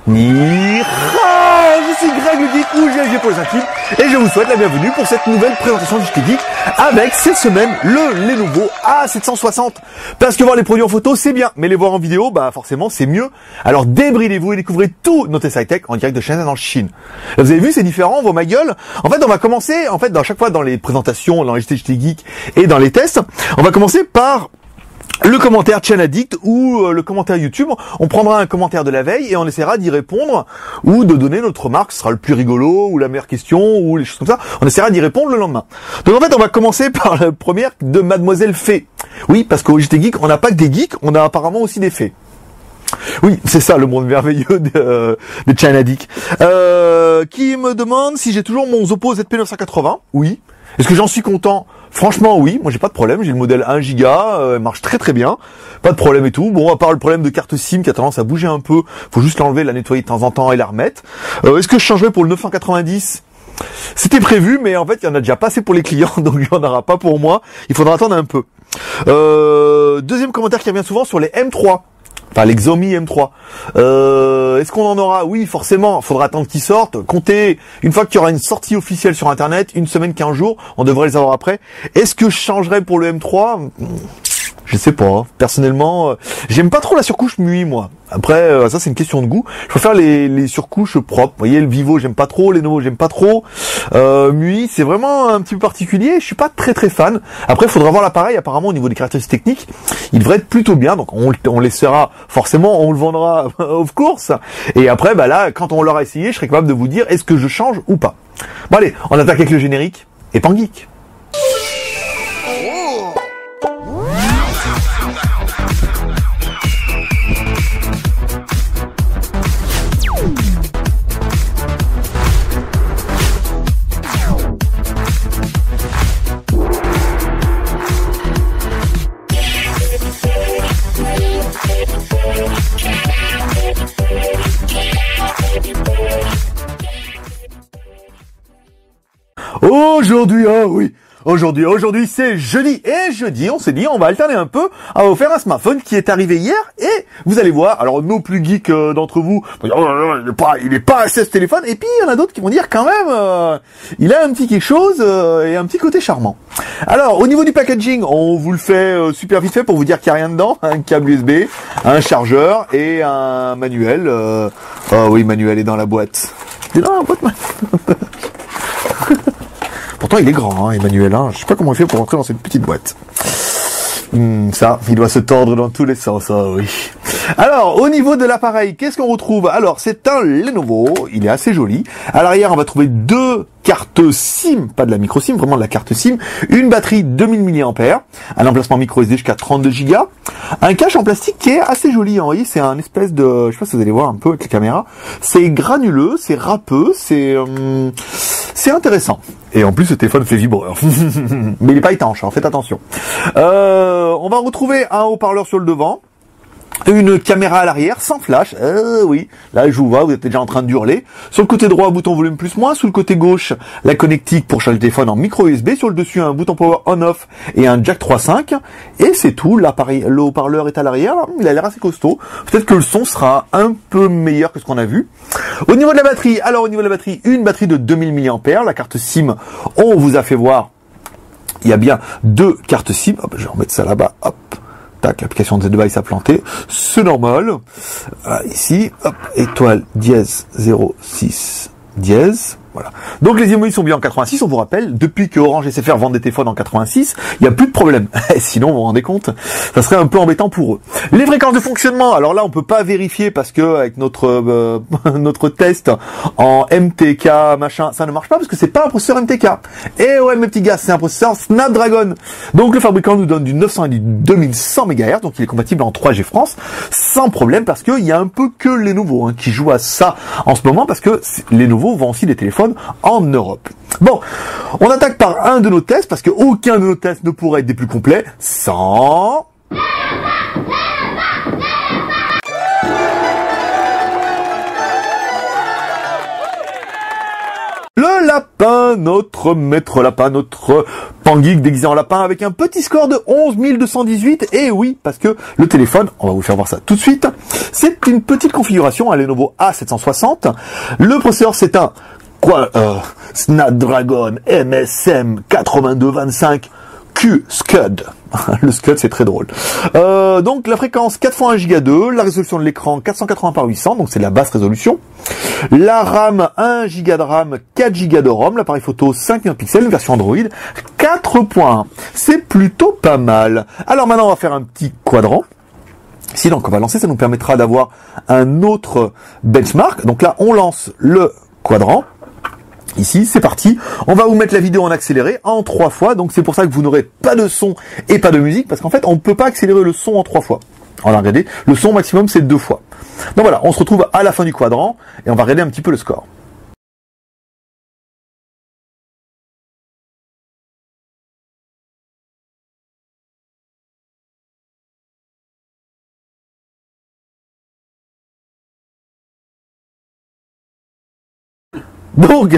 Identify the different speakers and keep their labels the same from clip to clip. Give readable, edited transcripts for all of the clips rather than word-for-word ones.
Speaker 1: Je suis Greg le Geek ou GLG pour les intimes et je vous souhaite la bienvenue pour cette nouvelle présentation du JT Geek avec cette semaine le Lenovo A760. Parce que voir les produits en photo c'est bien, mais les voir en vidéo bah forcément c'est mieux. Alors débridez-vous et découvrez tout nos tests high-tech en direct de Shenzhen en Chine. Là, vous avez vu c'est différent, on voit ma gueule. En fait on va commencer, dans chaque fois dans les présentations, dans les JT Geek et dans les tests, on va commencer par le commentaire Channel Addict ou le commentaire YouTube. On prendra un commentaire de la veille et on essaiera d'y répondre ou de donner notre remarque. Ce sera le plus rigolo ou la meilleure question ou les choses comme ça. On essaiera d'y répondre le lendemain. Donc en fait, on va commencer par la première de Mademoiselle Fée. Oui, parce qu'au JT Geek, on n'a pas que des geeks, on a apparemment aussi des fées. Oui, c'est ça le monde merveilleux de Channel Addict. Qui me demande si j'ai toujours mon Oppo ZP980. Oui. Est-ce que j'en suis content? Franchement, oui. Moi, j'ai pas de problème. J'ai le modèle 1 Go. Elle marche très très bien. Pas de problème et tout. Bon, à part le problème de carte SIM qui a tendance à bouger un peu. Faut juste l'enlever, la nettoyer de temps en temps et la remettre. Est-ce que je changerai pour le 990? C'était prévu, mais en fait, il y en a déjà pas assez pour les clients, donc il y en aura pas pour moi. Il faudra attendre un peu. Deuxième commentaire qui revient souvent sur les M3. Enfin, les Xiaomi M3. Est-ce qu'on en aura? Oui, forcément. Il faudra attendre qu'ils sortent. Comptez, une fois qu'il y aura une sortie officielle sur Internet, une semaine, 15 jours, on devrait les avoir après. Est-ce que je changerais pour le M3? Je sais pas. Hein. Personnellement, j'aime pas trop la surcouche MUI, moi. Après, ça c'est une question de goût. Je préfère les surcouches propres. Vous voyez, le Vivo, j'aime pas trop. Les Lenovo, j'aime pas trop. MUI, c'est vraiment un petit peu particulier. Je suis pas très très fan. Après, il faudra voir l'appareil. Apparemment, au niveau des caractéristiques techniques, il devrait être plutôt bien. Donc, on laissera forcément, on le vendra of course. Et après, bah là, quand on l'aura essayé, je serai capable de vous dire est-ce que je change ou pas. Bon allez, on attaque avec le générique et Pangeek. Aujourd'hui, aujourd'hui c'est jeudi, et jeudi on s'est dit on va alterner un peu à vous faire un smartphone qui est arrivé hier, et vous allez voir, alors nos plus geeks d'entre vous vont dire, oh, il est pas assez ce téléphone, et puis il y en a d'autres qui vont dire quand même, il a un petit quelque chose et un petit côté charmant. Alors au niveau du packaging, on vous le fait super vite fait pour vous dire qu'il n'y a rien dedans, un câble USB, un chargeur et un manuel, oh oui, manuel est dans la boîte. Il est dans la boîte, Pourtant, il est grand, hein, Emmanuel. Hein. Je sais pas comment il fait pour rentrer dans cette petite boîte. Ça, il doit se tordre dans tous les sens, ça, oui. Alors, au niveau de l'appareil, qu'est-ce qu'on retrouve? Alors, c'est un Lenovo, il est assez joli. À l'arrière, on va trouver deux cartes SIM, pas de la micro SIM, vraiment de la carte SIM, une batterie 2000 mAh, un emplacement micro SD jusqu'à 32 Go, un cache en plastique qui est assez joli, hein. Vous voyez, c'est un espèce de, je sais pas si vous allez voir un peu avec la caméra, c'est granuleux, c'est râpeux, c'est intéressant. Et en plus, ce téléphone fait vibreur. Mais il est pas étanche, hein, faites attention. On va retrouver un haut-parleur sur le devant. Une caméra à l'arrière, sans flash, oui, là je vous vois, vous êtes déjà en train de hurler. Sur le côté droit, bouton volume plus moins, sur le côté gauche, la connectique pour charger le téléphone en micro USB, sur le dessus un bouton power on-off et un jack 3.5, et c'est tout, l'appareil, le haut-parleur est à l'arrière, il a l'air assez costaud, peut-être que le son sera un peu meilleur que ce qu'on a vu. Au niveau de la batterie, une batterie de 2000 mAh, la carte SIM, on vous a fait voir, il y a bien deux cartes SIM, hop, je vais remettre ça là-bas, hop. Tac, l'application de device a planté, c'est normal. Ici, hop, étoile dièse 06 dièse. Voilà. Donc les IMEI sont bien en 86, on vous rappelle, depuis que Orange et SFR vendent des téléphones en 86, il n'y a plus de problème. Sinon, vous vous rendez compte, ça serait un peu embêtant pour eux. Les fréquences de fonctionnement, alors là on peut pas vérifier parce que avec notre notre test en MTK, machin, ça ne marche pas parce que c'est pas un processeur MTK. Et ouais mes petits gars, c'est un processeur Snapdragon. Donc le fabricant nous donne du 900 et du 2100 MHz, donc il est compatible en 3G France, sans problème parce qu'il y a un peu que Lenovo hein, qui joue à ça en ce moment parce que Lenovo vend aussi des téléphones en Europe. Bon, on attaque par un de nos tests, parce qu'aucun de nos tests ne pourrait être des plus complets sans... Le lapin, notre maître lapin, notre Pangeek déguisé en lapin avec un petit score de 11 218. Et oui, parce que le téléphone, on va vous faire voir ça tout de suite, c'est une petite configuration, un Lenovo A760. Le processeur, c'est un Snapdragon MSM 8225 Q Scud. Le Scud, c'est très drôle. Donc la fréquence 4 x 1 Go 2, la résolution de l'écran 480 par 800, donc c'est la basse résolution. La RAM 1 Go de RAM, 4 Go de ROM, l'appareil photo 5 millions de pixels, version Android 4.1. C'est plutôt pas mal. Alors maintenant on va faire un petit quadrant. Ici donc on va lancer, ça nous permettra d'avoir un autre benchmark. Donc là on lance le quadrant. Ici, c'est parti. On va vous mettre la vidéo en accéléré en 3 fois. Donc c'est pour ça que vous n'aurez pas de son et pas de musique. Parce qu'en fait, on ne peut pas accélérer le son en 3 fois. On va regarder. Le son maximum, c'est 2 fois. Donc voilà, on se retrouve à la fin du quadrant. Et on va regarder un petit peu le score. Donc,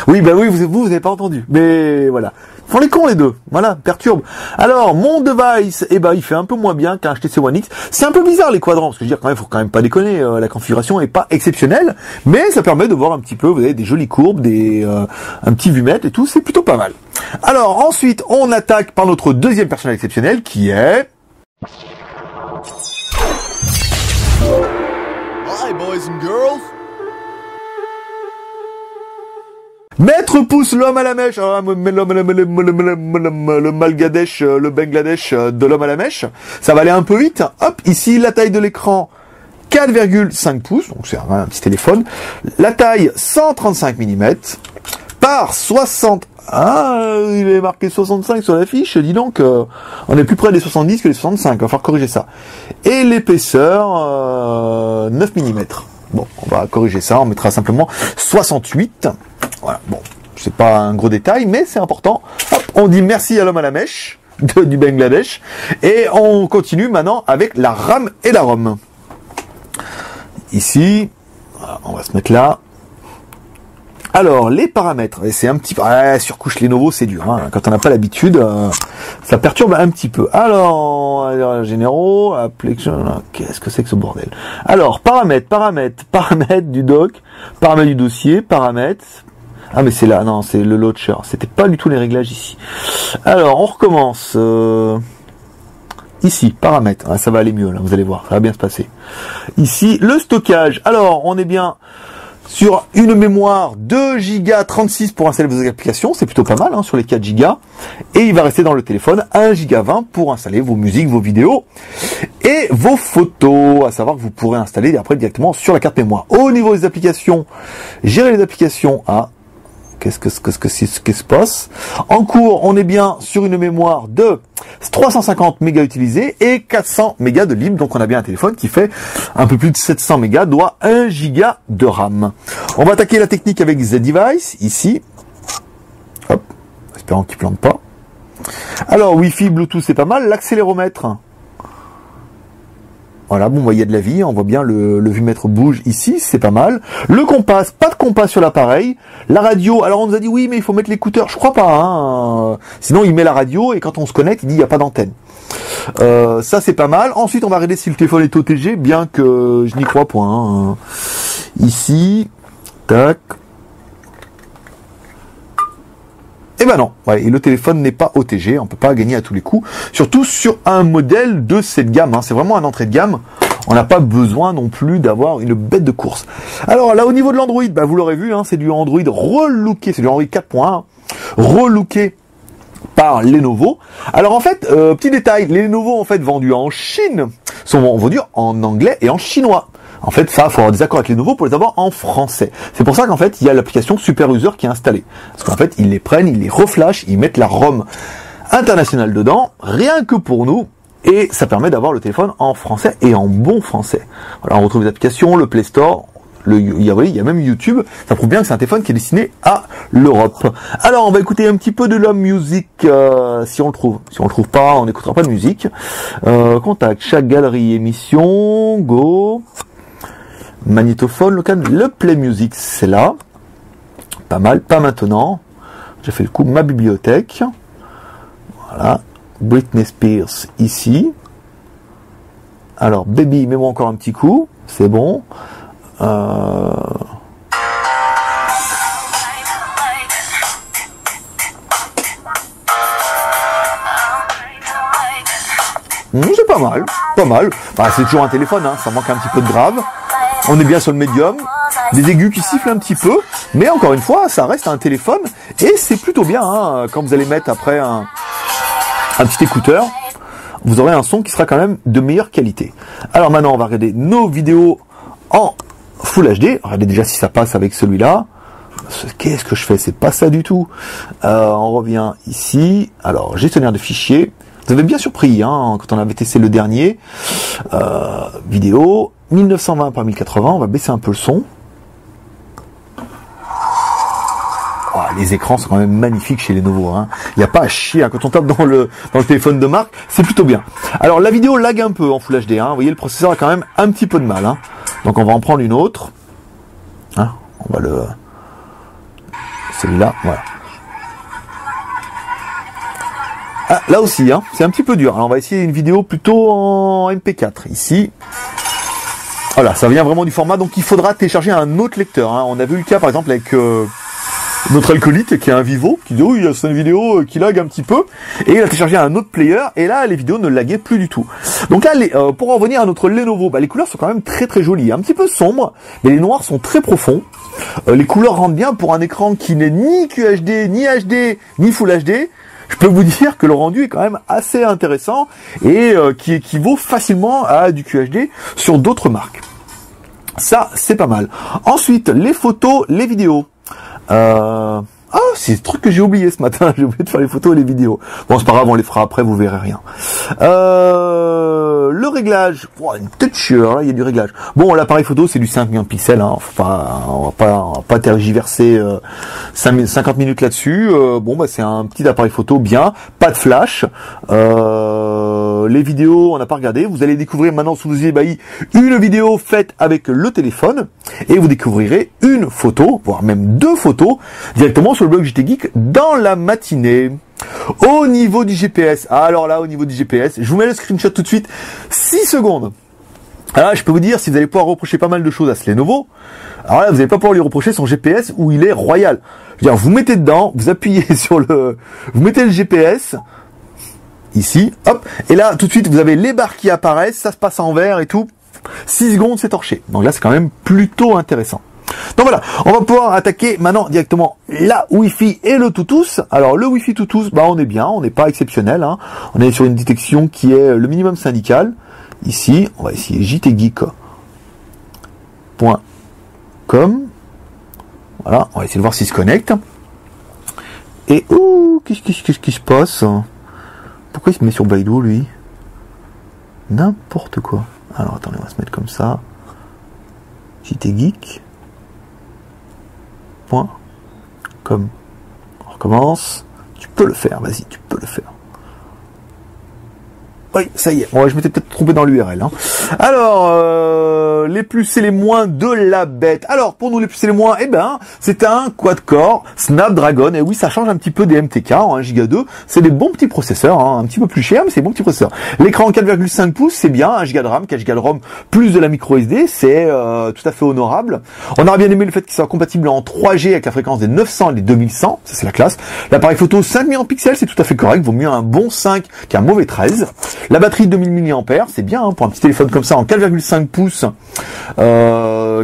Speaker 1: oui, bah oui, vous avez pas entendu. Mais voilà. Ils font les cons, les deux. Voilà, perturbe. Alors, mon device, eh ben, il fait un peu moins bien qu'un HTC One X. C'est un peu bizarre, les quadrants. Parce que je veux dire, quand même, faut quand même pas déconner. La configuration est pas exceptionnelle. Mais ça permet de voir un petit peu, vous avez des jolies courbes, un petit vumètre et tout. C'est plutôt pas mal. Alors, ensuite, on attaque par notre deuxième personnage exceptionnel, qui est...
Speaker 2: Hi, boys and girls.
Speaker 1: Maître Pouce, l'homme à la mèche, le Malgadesh, le Bangladesh de l'homme à la mèche. Ça va aller un peu vite. Hop, ici, la taille de l'écran, 4,5 pouces, donc c'est un petit téléphone. La taille, 135 mm, par 60... Ah, il est marqué 65 sur la fiche, dis donc, on est plus près des 70 que des 65, il va falloir corriger ça. Et l'épaisseur, 9 mm. Bon, on va corriger ça, on mettra simplement 68. Voilà, bon, c'est pas un gros détail, mais c'est important. Hop, on dit merci à l'homme à la mèche du Bangladesh. Et on continue maintenant avec la RAM et la ROM. Ici, voilà, on va se mettre là. Alors, les paramètres, et c'est un petit peu... surcouche Lenovo, c'est dur. Hein. Quand on n'a pas l'habitude, ça perturbe un petit peu. Alors généraux, application... Qu'est-ce que c'est que ce bordel? Alors, paramètres du doc, paramètres du dossier, paramètres... Ah, mais c'est là, non, c'est le launcher. C'était pas du tout les réglages ici. Alors, on recommence. Ici, paramètres. Ah, ça va aller mieux, là, vous allez voir, ça va bien se passer. Ici, le stockage. Alors, on est bien... sur une mémoire 2 Go 36 pour installer vos applications, c'est plutôt pas mal hein, sur les 4 Go. Et il va rester dans le téléphone 1 Go 20 pour installer vos musiques, vos vidéos et vos photos, à savoir que vous pourrez installer après directement sur la carte mémoire. Au niveau des applications, gérer les applications à... Qu'est-ce que se passe? En cours, on est bien sur une mémoire de 350 mégas utilisés et 400 mégas de libre. Donc on a bien un téléphone qui fait un peu plus de 700 mégas, doit 1 giga de RAM. On va attaquer la technique avec Z-Device, ici. Hop, espérant qu'il plante pas. Alors, Wi-Fi, Bluetooth, c'est pas mal. L'accéléromètre... Voilà, bon, il y a de la vie, on voit bien le vumètre bouge ici, c'est pas mal. Le compas, pas de compas sur l'appareil. La radio, alors on nous a dit oui, mais il faut mettre l'écouteur. Je crois pas, hein. Sinon, il met la radio et quand on se connecte, il dit il n'y a pas d'antenne. Ça, c'est pas mal. Ensuite, on va regarder si le téléphone est OTG, bien que je n'y crois point. Hein. Ici, tac. Eh ben non, ouais, et le téléphone n'est pas OTG, on peut pas gagner à tous les coups, surtout sur un modèle de cette gamme, hein. C'est vraiment un entrée de gamme, on n'a pas besoin non plus d'avoir une bête de course. Alors là au niveau de l'Android, bah, vous l'aurez vu, hein, c'est du Android relooké, c'est du Android 4.1, relooké par Lenovo. Alors en fait, petit détail, les Lenovo en fait vendus en Chine sont vendus en anglais et en chinois. En fait, ça, il faut avoir des accords avec Lenovo pour les avoir en français. C'est pour ça qu'en fait, il y a l'application Super User qui est installée. Parce qu'en fait, ils les prennent, ils les reflashent, ils mettent la ROM internationale dedans, rien que pour nous, et ça permet d'avoir le téléphone en français et en bon français. Voilà, on retrouve les applications, le Play Store, il y a même YouTube. Ça prouve bien que c'est un téléphone qui est destiné à l'Europe. Alors, on va écouter un petit peu de la musique, si on le trouve. Si on le trouve pas, on n'écoutera pas de musique. Contact, chaque galerie, émission, go... magnétophone local, le Play Music, c'est là. Pas mal, pas maintenant. J'ai fait le coup, ma bibliothèque. Voilà. Britney Spears, ici. Alors, Baby, mets-moi encore un petit coup. C'est bon. C'est pas mal, pas mal. Bah, c'est toujours un téléphone, hein, ça manque un petit peu de grave. On est bien sur le médium. Des aigus qui sifflent un petit peu, mais encore une fois, ça reste un téléphone et c'est plutôt bien. Hein, quand vous allez mettre après un petit écouteur, vous aurez un son qui sera quand même de meilleure qualité. Alors maintenant, on va regarder nos vidéos en Full HD. Regardez déjà si ça passe avec celui-là. Qu'est-ce que je fais? C'est pas ça du tout. On revient ici. Alors, gestionnaire de fichiers. Vous avez bien surpris hein, quand on avait testé le dernier. Vidéo 1920 par 1080. On va baisser un peu le son. Oh, les écrans sont quand même magnifiques chez Lenovo. Hein. Il n'y a pas à chier. Hein. Quand on tape dans le téléphone de marque, c'est plutôt bien. Alors la vidéo lag un peu en Full HD. Hein. Vous voyez, le processeur a quand même un petit peu de mal. Hein. Donc on va en prendre une autre. Hein. On va le... Celui-là, voilà. Ah, là aussi, hein, c'est un petit peu dur. Alors on va essayer une vidéo plutôt en MP4. Ici. Voilà, ça vient vraiment du format. Donc il faudra télécharger un autre lecteur. Hein. On a vu le cas par exemple avec... notre alcoolite qui est un Vivo, qui dit oh, il y a une vidéo qui lag un petit peu, et il a téléchargé un autre player, et là les vidéos ne laguaient plus du tout. Donc là, pour en revenir à notre Lenovo, bah, les couleurs sont quand même très très jolies, un petit peu sombres, mais les noirs sont très profonds. Les couleurs rendent bien pour un écran qui n'est ni QHD, ni HD, ni Full HD. Je peux vous dire que le rendu est quand même assez intéressant, et qui équivaut facilement à du QHD sur d'autres marques. Ça, c'est pas mal. Ensuite, les photos, les vidéos. Ah, c'est le truc que j'ai oublié ce matin. J'ai oublié de faire les photos et les vidéos. Bon, c'est pas grave, on les fera après, vous verrez rien. Le réglage. Oh, une toucheur, là, il y a du réglage. Bon, l'appareil photo, c'est du 5 millions de pixels. Hein. On va pas tergiverser 50 minutes là-dessus. Bon, bah, c'est un petit appareil photo bien. Pas de flash. Les vidéos, on n'a pas regardé. Vous allez découvrir maintenant sous vos yeux ébahis une vidéo faite avec le téléphone. Et vous découvrirez une photo, voire même 2 photos, directement sur le blog JT Geek dans la matinée. Au niveau du GPS, alors là, au niveau du GPS, je vous mets le screenshot tout de suite, 6 secondes. Alors là, je peux vous dire, si vous allez pouvoir reprocher pas mal de choses à ce Lenovo, alors là, vous n'allez pas pouvoir lui reprocher son GPS où il est royal. Je veux dire, vous mettez dedans, vous appuyez sur vous mettez le GPS, ici, hop, et là, tout de suite, vous avez les barres qui apparaissent, ça se passe en vert et tout, 6 secondes, c'est torché. Donc là, c'est quand même plutôt intéressant. Donc voilà, on va pouvoir attaquer maintenant directement la Wi-Fi et le Bluetooth. Alors le Wi-Fi Bluetooth, bah on est bien, on n'est pas exceptionnel. Hein. On est sur une détection qui est le minimum syndical. Ici, on va essayer jtgeek.com. Voilà, on va essayer de voir s'il se connecte. Et ouh, qu'est-ce qui se passe? Pourquoi il se met sur Baidu lui? N'importe quoi. Alors attendez, on va se mettre comme ça. jtgeek. .com. On recommence. Tu peux le faire, vas-y, tu peux le faire. Oui, ça y est. Bon, je m'étais peut-être trompé dans l'URL. Hein. Alors, les plus et les moins de la bête. Alors, pour nous, les plus et les moins, eh ben, c'est un quad-core Snapdragon. Et oui, ça change un petit peu des MTK en 1 Go 2. C'est des bons petits processeurs, hein, un petit peu plus cher, mais c'est des bons petits processeurs. L'écran 4,5 pouces, c'est bien. 1 Go de RAM, 4 Go de ROM, plus de la micro SD, c'est tout à fait honorable. On aurait bien aimé le fait qu'il soit compatible en 3G avec la fréquence des 900 et des 2100. Ça, c'est la classe. L'appareil photo 5 millions de pixels, c'est tout à fait correct. Vaut mieux un bon 5 qu'un mauvais 13. La batterie de 2000 mAh, c'est bien hein, pour un petit téléphone comme ça en 4,5 pouces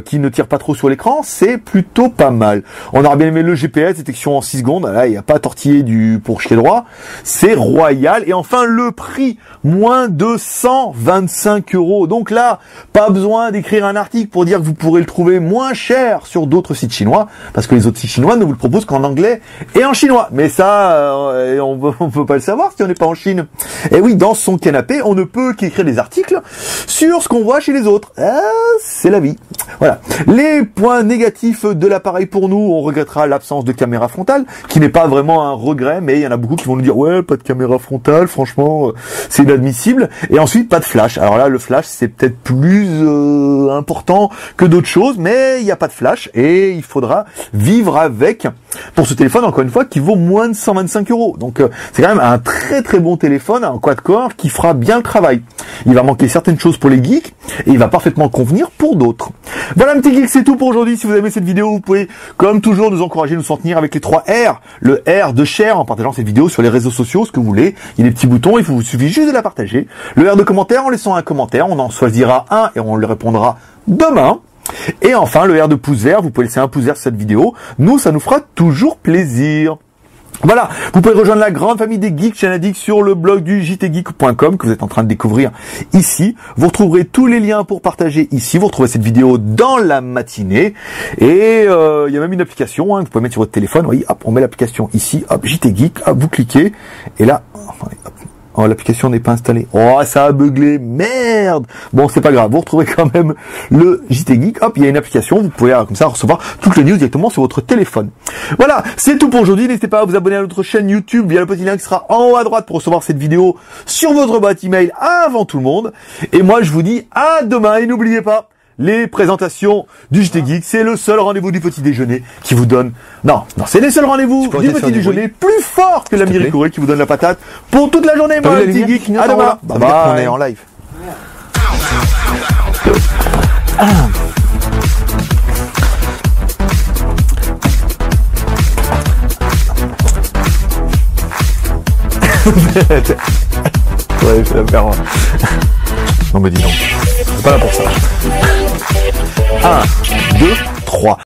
Speaker 1: qui ne tire pas trop sur l'écran, c'est plutôt pas mal. On aurait bien aimé le GPS, détection en 6 secondes, là il n'y a pas à tortiller pour chier droit, c'est royal. Et enfin le prix, moins de 125 €. Donc là, pas besoin d'écrire un article pour dire que vous pourrez le trouver moins cher sur d'autres sites chinois, parce que les autres sites chinois ne vous le proposent qu'en anglais et en chinois. Mais ça, on peut pas le savoir si on n'est pas en Chine. Et oui, dans son cas canapé, on ne peut qu'écrire des articles sur ce qu'on voit chez les autres. C'est la vie. Voilà. Les points négatifs de l'appareil pour nous, on regrettera l'absence de caméra frontale, qui n'est pas vraiment un regret, mais il y en a beaucoup qui vont nous dire ouais, pas de caméra frontale, franchement, c'est inadmissible. Et ensuite, pas de flash. Alors là, le flash, c'est peut-être plus important que d'autres choses, mais il n'y a pas de flash et il faudra vivre avec pour ce téléphone, encore une fois, qui vaut moins de 125 €. Donc, c'est quand même un très très bon téléphone, un quad-core qui fera bien le travail. Il va manquer certaines choses pour les geeks et il va parfaitement convenir pour d'autres. Voilà, mes petits geeks, c'est tout pour aujourd'hui. Si vous aimez cette vidéo, vous pouvez, comme toujours, nous encourager, nous soutenir avec les 3 R. Le R de share en partageant cette vidéo sur les réseaux sociaux, ce que vous voulez. Il y a des petits boutons, il vous suffit juste de la partager. Le R de commentaire en laissant un commentaire. On en choisira un et on le répondra demain. Et enfin, le R de pouce vert, vous pouvez laisser un pouce vert sur cette vidéo. Nous, ça nous fera toujours plaisir. Voilà, vous pouvez rejoindre la grande famille des geeks Chanadic sur le blog du jtgeek.com que vous êtes en train de découvrir ici. Vous retrouverez tous les liens pour partager ici. Vous retrouvez cette vidéo dans la matinée. Et il y a même une application que vous pouvez mettre sur votre téléphone. Vous voyez, hop, on met l'application ici, hop, JTgeek, hop, vous cliquez. Et là, oh, l'application n'est pas installée. Oh, ça a buglé. Merde. Bon, c'est pas grave. Vous retrouvez quand même le JTgeek. Hop, il y a une application. Vous pouvez, comme ça, recevoir toutes les news directement sur votre téléphone. Voilà. C'est tout pour aujourd'hui. N'hésitez pas à vous abonner à notre chaîne YouTube via le petit lien qui sera en haut à droite pour recevoir cette vidéo sur votre boîte email avant tout le monde. Et moi, je vous dis à demain. Et n'oubliez pas, les présentations du JTgeek, c'est le seul rendez-vous du petit déjeuner qui vous donne... Non, c'est les seuls rendez-vous du petit déjeuner plus fort que la Miricorée qui vous donne la patate pour toute la journée. Moi, le petit geek, à demain.
Speaker 2: Bye bye. On est en live.
Speaker 1: Ouais, je vais la faire. Non mais dis donc, c'est pas là pour ça. 1, 2, 3.